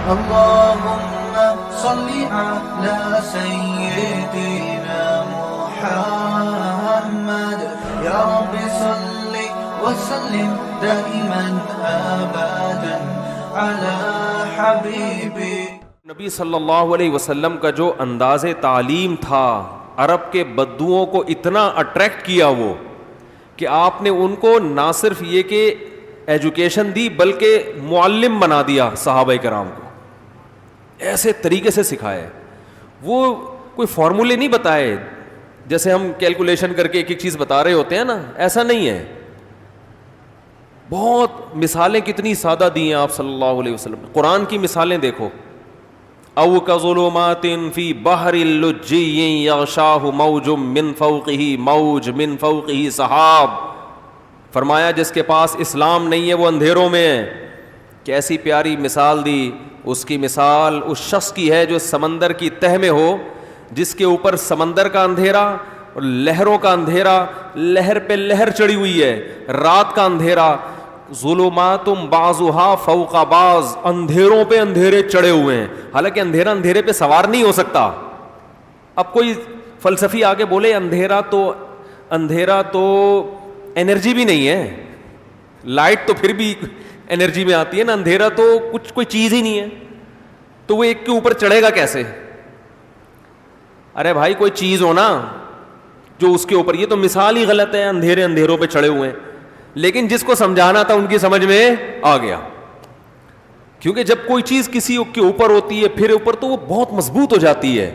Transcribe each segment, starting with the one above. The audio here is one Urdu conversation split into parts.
اللهم صل على سيدنا محمد يا رب صل وسلم دائما ابدا على حبيبي. نبی صلی اللہ علیہ وسلم کا جو انداز تعلیم تھا عرب کے بدوؤں کو اتنا اٹریکٹ کیا وہ کہ آپ نے ان کو نہ صرف یہ کہ ایجوکیشن دی بلکہ معلم بنا دیا صحابہ کرام کو. ایسے طریقے سے سکھائے, وہ کوئی فارمولے نہیں بتائے جیسے ہم کیلکولیشن کر کے ایک ایک چیز بتا رہے ہوتے ہیں نا, ایسا نہیں ہے. بہت مثالیں کتنی سادہ دی ہیں آپ صلی اللہ علیہ وسلم. قرآن کی مثالیں دیکھو, او کظلمات فی بحر اللجی یغشاہ موج من فوقہ موج من فوقہ سحاب. فرمایا جس کے پاس اسلام نہیں ہے وہ اندھیروں میں ہے. کیسی پیاری مثال دی. اس کی مثال اس شخص کی ہے جو سمندر کی تہ میں ہو, جس کے اوپر سمندر کا اندھیرا اور لہروں کا اندھیرا, لہر پہ لہر چڑھی ہوئی ہے, رات کا اندھیرا, ظلمات بعضها فوق بعض, اندھیروں پہ اندھیرے چڑھے ہوئے ہیں. حالانکہ اندھیرا اندھیرے پہ سوار نہیں ہو سکتا. اب کوئی فلسفی آگے بولے اندھیرا تو انرجی بھی نہیں ہے, لائٹ تو پھر بھی انرجی میں آتی ہے نا, اندھیرا تو کوئی چیز ہی نہیں ہے, تو وہ ایک کے اوپر چڑھے گا کیسے؟ ارے بھائی کوئی چیز ہو نا جو اس کے اوپر, یہ تو مثال ہی غلط ہے, اندھیرے اندھیروں پہ چڑھے ہوئے ہیں. لیکن جس کو سمجھانا تھا ان کی سمجھ میں آ گیا, کیونکہ جب کوئی چیز کسی کے اوپر ہوتی ہے پھر اوپر تو وہ بہت مضبوط ہو جاتی ہے.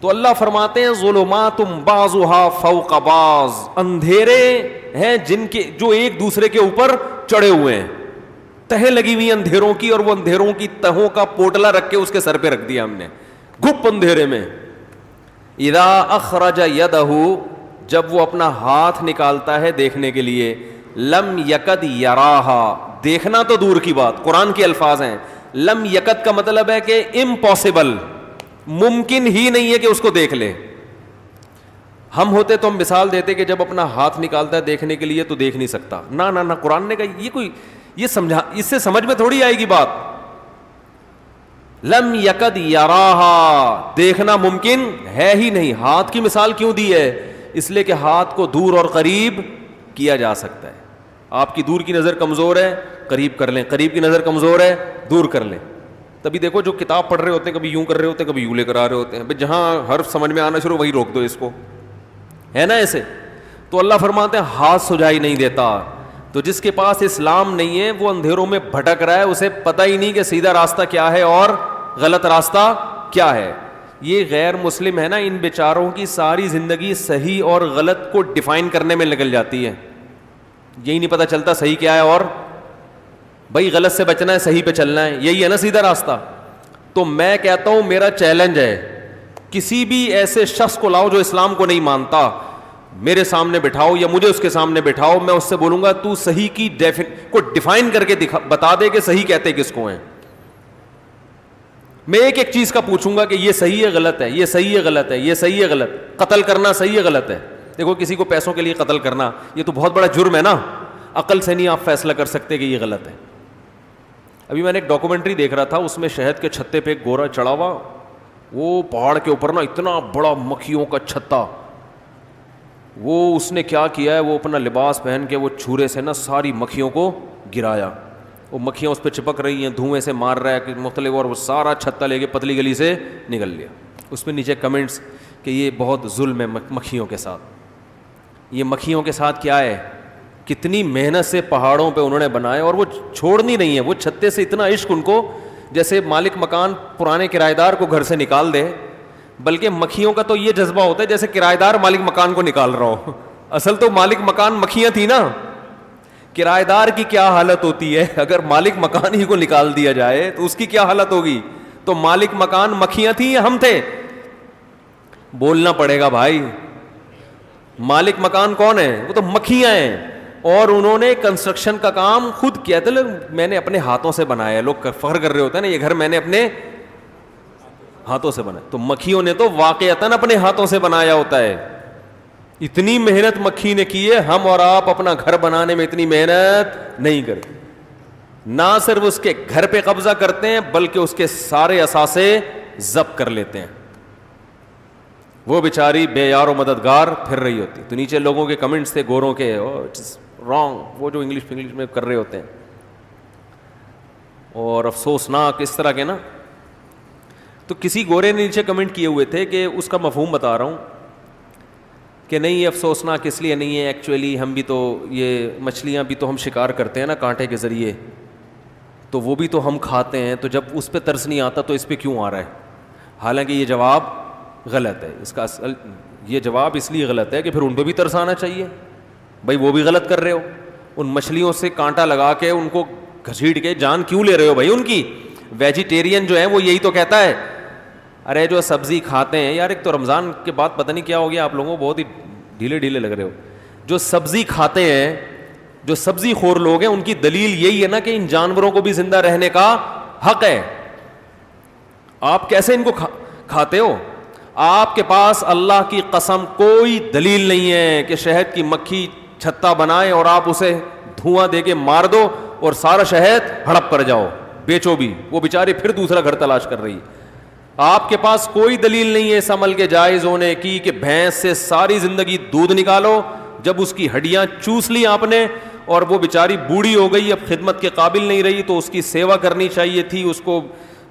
تو اللہ فرماتے ہیں ظلمات بعضها فوق بعض, اندھیرے ہیں جن کے جو ایک دوسرے کے اوپر چڑھے ہوئے ہیں. تہیں لگی ہوئی اندھیروں کی, اور وہ اندھیروں کی تہوں کا پوٹلا رکھ کے اس کے سر پہ رکھ دیا ہم نے, گھپ اندھیرے میں. اذا اخرج یدہ, جب وہ اپنا ہاتھ نکالتا ہے دیکھنے کے لیے, لم یکد یراہا, دیکھنا تو دور کی بات, قرآن کے الفاظ ہیں. لم یکد کا مطلب ہے کہ امپاسبل, ممکن ہی نہیں ہے کہ اس کو دیکھ لے. ہم ہوتے تو ہم مثال دیتے کہ جب اپنا ہاتھ نکالتا ہے دیکھنے کے لیے تو دیکھ نہیں سکتا. نہ قرآن نے کہا یہ سمجھا, اس سے سمجھ میں تھوڑی آئے گی بات. لم یکد یراہا, دیکھنا ممکن ہے ہی نہیں. ہاتھ کی مثال کیوں دی ہے؟ اس لیے کہ ہاتھ کو دور اور قریب کیا جا سکتا ہے. آپ کی دور کی نظر کمزور ہے, قریب کر لیں, قریب کی نظر کمزور ہے, دور کر لیں. تبھی دیکھو جو کتاب پڑھ رہے ہوتے ہیں کبھی یوں کر رہے ہوتے ہیں کبھی یوں لے کر آ رہے ہوتے ہیں, بھئی جہاں حرف سمجھ میں آنا شروع وہی روک دو اس کو, ہے نا ایسے. تو اللہ فرماتے ہیں ہاتھ سجائی نہیں دیتا. تو جس کے پاس اسلام نہیں ہے وہ اندھیروں میں بھٹک رہا ہے, اسے پتہ ہی نہیں کہ سیدھا راستہ کیا ہے اور غلط راستہ کیا ہے. یہ غیر مسلم ہے نا, ان بیچاروں کی ساری زندگی صحیح اور غلط کو ڈیفائن کرنے میں نکل جاتی ہے. یہی نہیں پتہ چلتا صحیح کیا ہے, اور بھائی غلط سے بچنا ہے, صحیح پہ چلنا ہے, یہی ہے نا سیدھا راستہ. تو میں کہتا ہوں میرا چیلنج ہے, کسی بھی ایسے شخص کو لاؤ جو اسلام کو نہیں مانتا, میرے سامنے بٹھاؤ یا مجھے اس کے سامنے بٹھاؤ, میں اس سے بولوں گا تو صحیح کی کو ڈیفائن کر کے بتا دے کہ صحیح کہتے کس کو ہیں. میں ایک ایک چیز کا پوچھوں گا کہ یہ صحیح ہے غلط ہے, یہ صحیح ہے غلط ہے, یہ صحیح ہے غلط. قتل کرنا صحیح ہے غلط ہے؟ دیکھو کسی کو پیسوں کے لیے قتل کرنا یہ تو بہت بڑا جرم ہے نا, عقل سے نہیں آپ فیصلہ کر سکتے کہ یہ غلط ہے. ابھی میں نے ایک ڈاکومنٹری دیکھ رہا تھا, اس میں شہد کے چھتے پہ ایک گورا چڑھا ہوا, وہ پہاڑ کے اوپر نا اتنا بڑا مکھیوں کا چھتا, وہ اس نے کیا کیا ہے, وہ اپنا لباس پہن کے وہ چھورے سے نا ساری مکھیوں کو گرایا, وہ مکھیاں اس پہ چپک رہی ہیں, دھوئیں سے مار رہا ہے مختلف, اور وہ سارا چھتا لے کے پتلی گلی سے نکل لیا. اس میں نیچے کمنٹس کہ یہ بہت ظلم ہے مکھیوں کے ساتھ. یہ مکھیوں کے ساتھ کیا ہے, کتنی محنت سے پہاڑوں پہ انہوں نے بنائے, اور وہ چھوڑنی نہیں ہے. وہ چھتے سے اتنا عشق ان کو, جیسے مالک مکان پرانے کرایہ دار کو گھر سے نکال دے, بلکہ مکھیوں کا تو یہ جذبہ ہوتا ہے جیسے کرایہ دار مالک مکان کو نکال رہا ہو. اصل تو مالک مکان مکھیاں تھی نا. کرایہ دار کی کیا حالت ہوتی ہے اگر مالک مکان ہی کو نکال دیا جائے تو اس کی کیا حالت ہوگی. تو مالک مکان مکھیاں تھیں یا ہم تھے؟ بولنا پڑے گا بھائی. مالک مکان کون ہے؟ وہ تو مکھیاں ہیں, اور انہوں نے کنسٹرکشن کا کام خود کیا تھا. میں نے اپنے ہاتھوں سے بنایا. لوگ فخر کر رہے ہوتے ہیں نا, یہ گھر میں نے اپنے ہاتھوں سے بنایا. تو مکھیوں نے تو واقعتاً اپنے ہاتھوں سے بنایا ہوتا ہے. اتنی محنت مکھی نے کی ہے, ہم اور آپ اپنا گھر بنانے میں اتنی محنت نہیں کرتے. نہ صرف اس کے گھر پہ قبضہ کرتے ہیں بلکہ اس کے سارے اثاثے ضبط کر لیتے ہیں. وہ بیچاری بے یار و مددگار پھر رہی ہوتی. تو نیچے لوگوں کے کمنٹس تھے گوروں کے, رانگ, وہ جو انگلش میں کر رہے ہوتے ہیں, اور افسوسناک اس طرح کے نا. تو کسی گورے نے نیچے کمنٹ کیے ہوئے تھے کہ اس کا مفہوم بتا رہا ہوں کہ نہیں یہ افسوسناک اس لیے نہیں ہے, ایکچولی ہم بھی تو یہ مچھلیاں بھی تو ہم شکار کرتے ہیں نا کانٹے کے ذریعے, تو وہ بھی تو ہم کھاتے ہیں, تو جب اس پہ ترس نہیں آتا تو اس پہ کیوں آ رہا ہے. حالانکہ یہ جواب غلط ہے. اس کا اصل یہ جواب اس لیے غلط ہے کہ پھر ان پہ بھی ترس آنا چاہیے. بھائی وہ بھی غلط کر رہے ہو, ان مچھلیوں سے کانٹا لگا کے ان کو گھسیٹ کے جان کیوں لے رہے ہو بھائی ان کی. ویجیٹیرین جو ہے وہ یہی تو کہتا ہے, ارے جو سبزی کھاتے ہیں یار, ایک تو رمضان کے بعد پتہ نہیں کیا ہو گیا آپ لوگوں کو, بہت ہی ڈھیلے لگ رہے ہو. جو سبزی کھاتے ہیں, جو سبزی خور لوگ ہیں, ان کی دلیل یہی ہے نا کہ ان جانوروں کو بھی زندہ رہنے کا حق ہے. آپ کیسے ان کو کھاتے ہو؟ آپ کے پاس اللہ کی قسم کوئی دلیل نہیں ہے کہ شہد کی مکھی چھتا بنائے اور آپ اسے دھواں دے کے مار دو اور سارا شہد ہڑپ کر جاؤ بیچو بھی, وہ بیچاری پھر دوسرا گھر تلاش کر رہی ہے. آپ کے پاس کوئی دلیل نہیں ہے اس عمل کے جائز ہونے کی کہ بھینس سے ساری زندگی دودھ نکالو, جب اس کی ہڈیاں چوس لی آپ نے اور وہ بیچاری بوڑھی ہو گئی, اب خدمت کے قابل نہیں رہی, تو اس کی سیوا کرنی چاہیے تھی,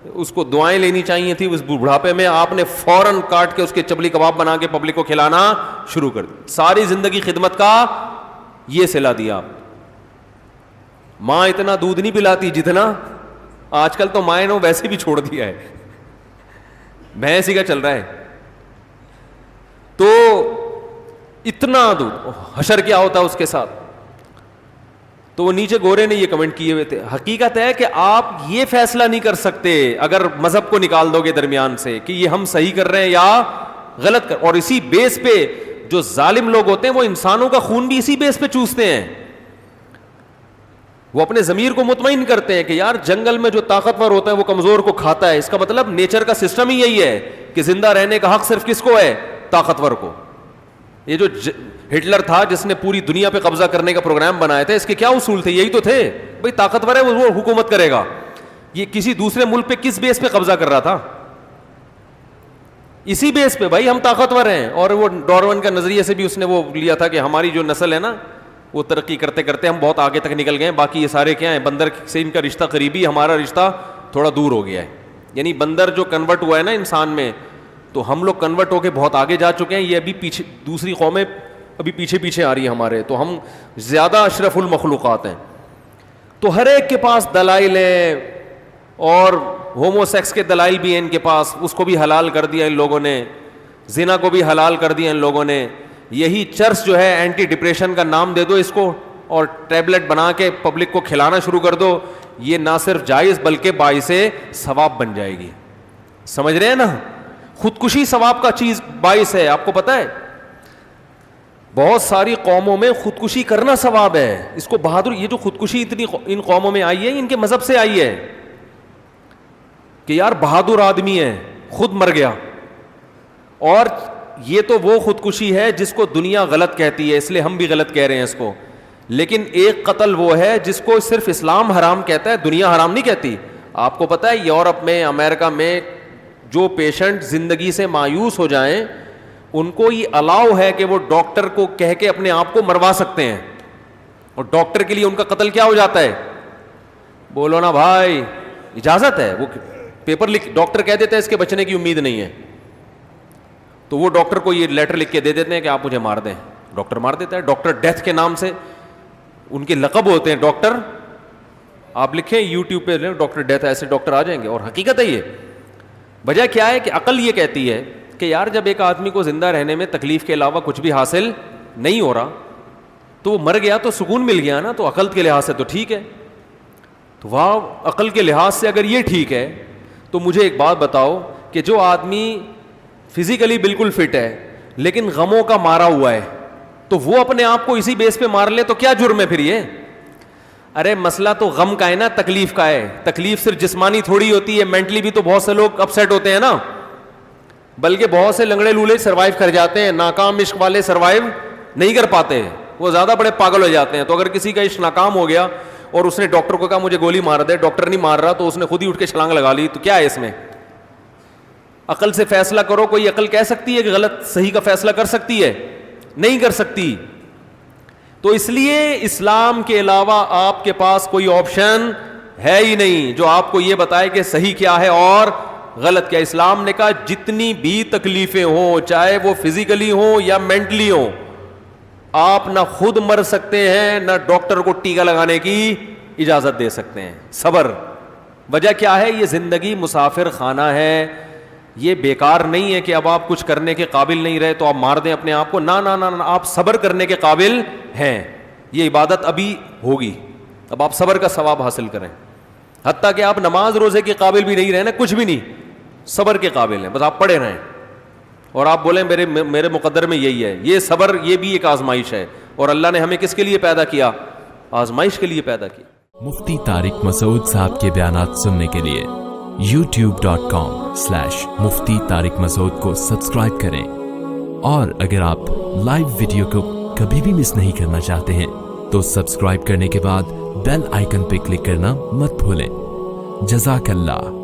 اس کو دعائیں لینی چاہیے تھی. اس بڑھاپے میں آپ نے فوراً کاٹ کے اس کے چبلی کباب بنا کے پبلک کو کھلانا شروع کر دی. ساری زندگی خدمت کا یہ صلہ دیا آپ. ماں اتنا دودھ نہیں پلاتی جتنا آج کل, تو مائیں نے ویسے بھی چھوڑ دیا ہے, بھینس ہی کا چل رہا ہے. تو اتنا دودھ, حشر کیا ہوتا ہے اس کے ساتھ. تو وہ نیچے گورے نے یہ کمنٹ کیے ہوئے تھے. حقیقت ہے کہ آپ یہ فیصلہ نہیں کر سکتے اگر مذہب کو نکال دو گے درمیان سے کہ یہ ہم صحیح کر رہے ہیں یا غلط کر, اور اسی بیس پہ جو ظالم لوگ ہوتے ہیں وہ انسانوں کا خون بھی اسی بیس پہ چوستے ہیں. وہ اپنے ضمیر کو مطمئن کرتے ہیں کہ یار جنگل میں جو طاقتور ہوتا ہے وہ کمزور کو کھاتا ہے. اس کا مطلب نیچر کا سسٹم ہی یہی ہے کہ زندہ رہنے کا حق صرف کس کو ہے؟ طاقتور کو. یہ جو ہٹلر تھا جس نے پوری دنیا پہ قبضہ کرنے کا پروگرام بنایا تھا, اس کے کیا اصول تھے؟ یہی تو تھے بھائی, طاقتور ہے وہ حکومت کرے گا. یہ کسی دوسرے ملک پہ کس بیس پہ قبضہ کر رہا تھا؟ اسی بیس پہ بھائی ہم طاقتور ہیں. اور وہ ڈارون کا نظریے سے بھی اس نے وہ لیا تھا کہ ہماری جو نسل ہے نا وہ ترقی کرتے کرتے ہم بہت آگے تک نکل گئے ہیں, باقی یہ سارے کیا ہیں, بندر سے ان کا رشتہ قریبی, ہمارا رشتہ تھوڑا دور ہو گیا ہے. یعنی بندر جو کنورٹ ہوا ہے نا انسان میں, تو ہم لوگ کنورٹ ہو کے بہت آگے جا چکے ہیں. یہ ابھی پیچھے دوسری قومیں ابھی پیچھے آ رہی ہیں ہمارے, تو ہم زیادہ اشرف المخلوقات ہیں. تو ہر ایک کے پاس دلائل ہیں, اور ہومو سیکس کے دلائل بھی ہیں ان کے پاس. اس کو بھی حلال کر دیا ان لوگوں نے, زنا کو بھی حلال کر دیا ان لوگوں نے. یہی چرس جو ہے اینٹی ڈپریشن کا نام دے دو اس کو, اور ٹیبلٹ بنا کے پبلک کو کھلانا شروع کر دو. یہ نہ صرف جائز بلکہ باعث ثواب بن جائے گی. سمجھ رہے ہیں نا؟ خودکشی ثواب کا چیز باعث ہے. آپ کو پتہ ہے بہت ساری قوموں میں خودکشی کرنا ثواب ہے. اس کو بہادر, یہ جو خودکشی اتنی ان قوموں میں آئی ہے ان کے مذہب سے آئی ہے کہ یار بہادر آدمی ہے, خود مر گیا. اور یہ تو وہ خودکشی ہے جس کو دنیا غلط کہتی ہے, اس لیے ہم بھی غلط کہہ رہے ہیں اس کو. لیکن ایک قتل وہ ہے جس کو صرف اسلام حرام کہتا ہے, دنیا حرام نہیں کہتی. آپ کو پتہ ہے یورپ میں, امریکہ میں جو پیشنٹ زندگی سے مایوس ہو جائیں ان کو یہ الاؤ ہے کہ وہ ڈاکٹر کو کہہ کے اپنے آپ کو مروا سکتے ہیں, اور ڈاکٹر کے لیے ان کا قتل کیا ہو جاتا ہے؟ بولو نا بھائی, اجازت ہے. وہ پیپر لکھ, ڈاکٹر کہہ دیتا ہے اس کے بچنے کی امید نہیں ہے, تو وہ ڈاکٹر کو یہ لیٹر لکھ کے دے دیتے ہیں کہ آپ مجھے مار دیں. ڈاکٹر مار دیتا ہے. ڈاکٹر ڈیتھ کے نام سے ان کے لقب ہوتے ہیں ڈاکٹر. آپ لکھیں یوٹیوب پہ ڈاکٹر ڈیتھ, ایسے ڈاکٹر آ جائیں گے. اور حقیقت ہے یہ. وجہ کیا ہے کہ عقل یہ کہتی ہے کہ یار جب ایک آدمی کو زندہ رہنے میں تکلیف کے علاوہ کچھ بھی حاصل نہیں ہو رہا تو وہ مر گیا تو سکون مل گیا نا, تو عقل کے لحاظ سے تو ٹھیک ہے. تو واہ, عقل کے لحاظ سے اگر یہ ٹھیک ہے تو مجھے ایک بات بتاؤ کہ جو آدمی فزیکلی بالکل فٹ ہے لیکن غموں کا مارا ہوا ہے, تو وہ اپنے آپ کو اسی بیس پہ مار لے تو کیا جرم ہے پھر یہ؟ ارے مسئلہ تو غم کا ہے نا, تکلیف کا ہے. تکلیف صرف جسمانی تھوڑی ہوتی ہے, مینٹلی بھی تو بہت سے لوگ اپسیٹ ہوتے ہیں نا, بلکہ بہت سے لنگڑے لولے سروائیو کر جاتے ہیں. ناکام عشق والے سروائیو نہیں کر پاتے, وہ زیادہ بڑے پاگل ہو جاتے ہیں. تو اگر کسی کا عشق ناکام ہو گیا اور اس نے ڈاکٹر کو کہا مجھے گولی مار دے, ڈاکٹر نہیں مار رہا تو اس نے خود ہی اٹھ کے چھلانگ لگا لی, تو کیا ہے اس میں؟ عقل سے فیصلہ کرو. کوئی عقل کہہ سکتی ہے کہ غلط صحیح کا فیصلہ کر سکتی ہے؟ نہیں کر سکتی. تو اس لیے اسلام کے علاوہ آپ کے پاس کوئی آپشن ہے ہی نہیں جو آپ کو یہ بتائے کہ صحیح کیا ہے اور غلط کیا. اسلام نے کہا جتنی بھی تکلیفیں ہوں, چاہے وہ فزیکلی ہوں یا مینٹلی ہوں, آپ نہ خود مر سکتے ہیں نہ ڈاکٹر کو ٹیکا لگانے کی اجازت دے سکتے ہیں. صبر. وجہ کیا ہے؟ یہ زندگی مسافر خانہ ہے. یہ بیکار نہیں ہے کہ اب آپ کچھ کرنے کے قابل نہیں رہے تو آپ مار دیں اپنے آپ کو. نہ نہ نہ, آپ صبر کرنے کے قابل ہیں. یہ عبادت ابھی ہوگی, اب آپ صبر کا ثواب حاصل کریں. حتیٰ کہ آپ نماز روزے کے قابل بھی نہیں رہے نا, کچھ بھی نہیں, صبر کے قابل ہیں, بس آپ پڑھے رہیں اور آپ بولیں میرے مقدر میں یہی ہے. یہ صبر, یہ بھی ایک آزمائش ہے, اور اللہ نے ہمیں کس کے لیے پیدا کیا؟ آزمائش کے لیے پیدا کیا. مفتی طارق مسعود صاحب کے بیانات سننے کے لیے youtube.com/مفتی طارق مسعود کو سبسکرائب کریں, اور اگر آپ لائیو ویڈیو کو کبھی بھی مس نہیں کرنا چاہتے ہیں تو سبسکرائب کرنے کے بعد بیل آئیکن پہ کلک کرنا مت بھولیں. جزاک اللہ.